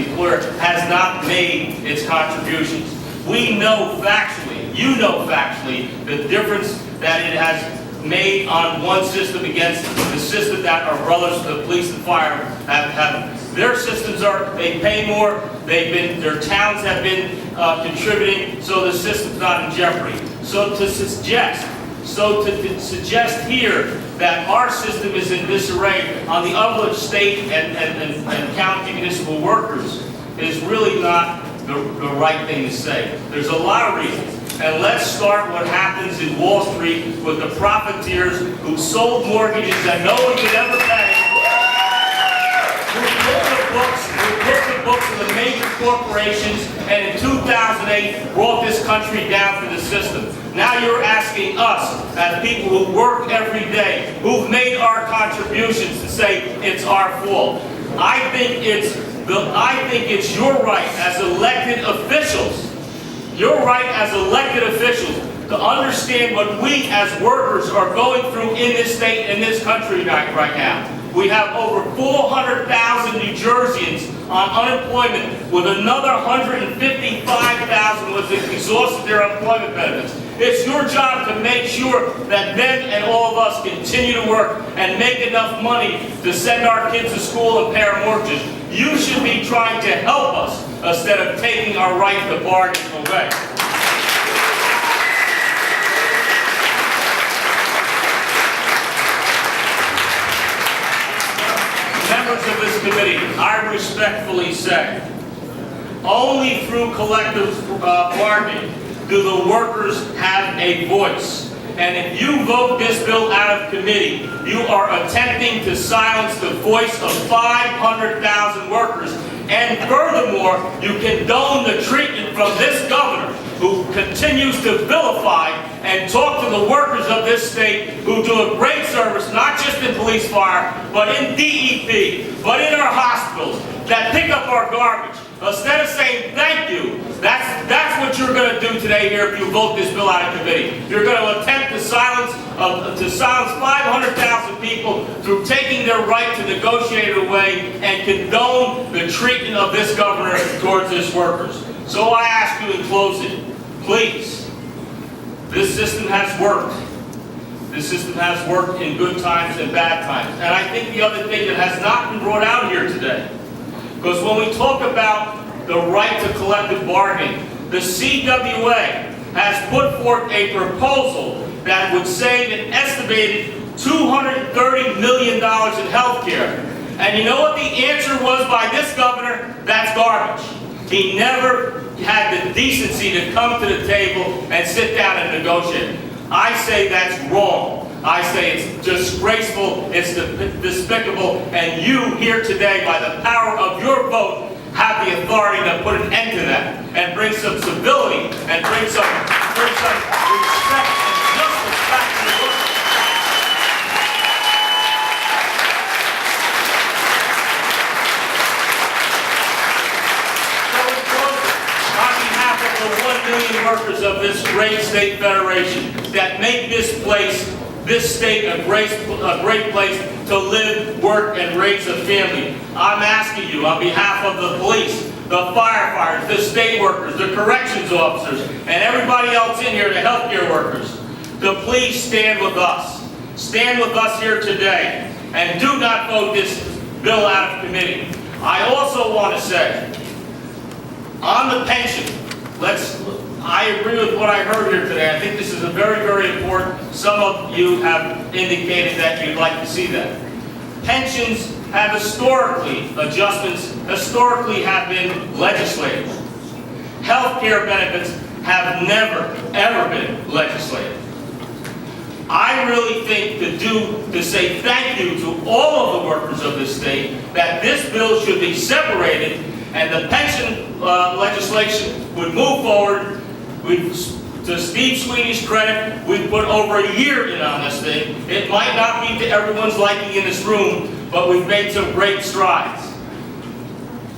the employer has not made its contributions. We know factually, you know factually, the difference that it has made on one system against the system that our brothers, the police and fire, have. Their systems are, they pay more, their towns have been contributing, so the system's not in jeopardy. So to suggest here that our system is in disarray on the other state and county municipal workers is really not the right thing to say. There's a lot of reasons. And let's start what happens in Wall Street with the profiteers who sold mortgages that no one could ever pay, who put the books of the major corporations, and in 2008 brought this country down to the system. Now you're asking us, as people who work every day, who've made our contributions, to say it's our fault. I think it's your right as elected officials. Your right as elected officials to understand what we as workers are going through in this state and this country right now. We have over 400,000 New Jerseyans on unemployment, with another 155,000 was exhausted their employment benefits. It's your job to make sure that them and all of us continue to work and make enough money to send our kids to school and pay our mortgages. You should be trying to help us instead of taking our right to bargain away. Members of this committee, I respectfully say, only through collective bargaining do the workers have a voice. And if you vote this bill out of committee, you are attempting to silence the voice of 500,000 workers. And furthermore, you condone the treatment from this governor, who continues to vilify and talk to the workers of this state who do a great service, not just in police fire, but in DEP, but in our hospitals, that pick up our garbage. Instead of saying thank you, that's what you're going to do today here if you vote this bill out of committee. You're going to attempt to silence 500,000 people through taking their right to negotiate it away and condone the treatment of this governor towards his workers. So I ask you in closing, please, this system has worked. This system has worked in good times and bad times. And I think the other thing that has not been brought out here today, because when we talk about the right to collective bargaining, the CWA has put forth a proposal that would save an estimated $230 million in health care. And you know what the answer was by this governor? That's garbage. He never had the decency to come to the table and sit down and negotiate. I say that's wrong. I say it's disgraceful, it's despicable, and you here today, by the power of your vote, have the authority to put an end to that and bring some civility and bring some respect and justice back to the workers. So in closing, on behalf of the 1 million workers of this great state federation that make this state a great place to live, work, and raise a family, I'm asking you on behalf of the police, the firefighters, the state workers, the corrections officers, and everybody else in here, the healthcare workers, to please stand with us. Stand with us here today, and do not vote this bill out of committee. I also want to say, on the pension, I agree with what I heard here today. I think this is a very, very important. Some of you have indicated that you'd like to see that. Pensions have adjustments historically have been legislated. Healthcare benefits have never, ever been legislated. I really think to say thank you to all of the workers of this state, that this bill should be separated and the pension legislation would move forward. To Steve Sweeney's credit, we've put over a year in on this thing. It might not be to everyone's liking in this room, but we've made some great strides.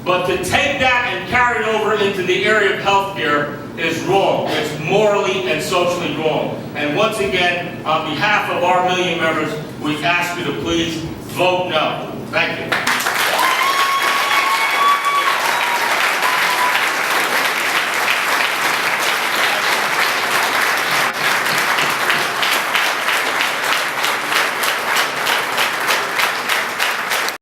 But to take that and carry it over into the area of healthcare is wrong. It's morally and socially wrong. And once again, on behalf of our 1 million members, we ask you to please vote no. Thank you.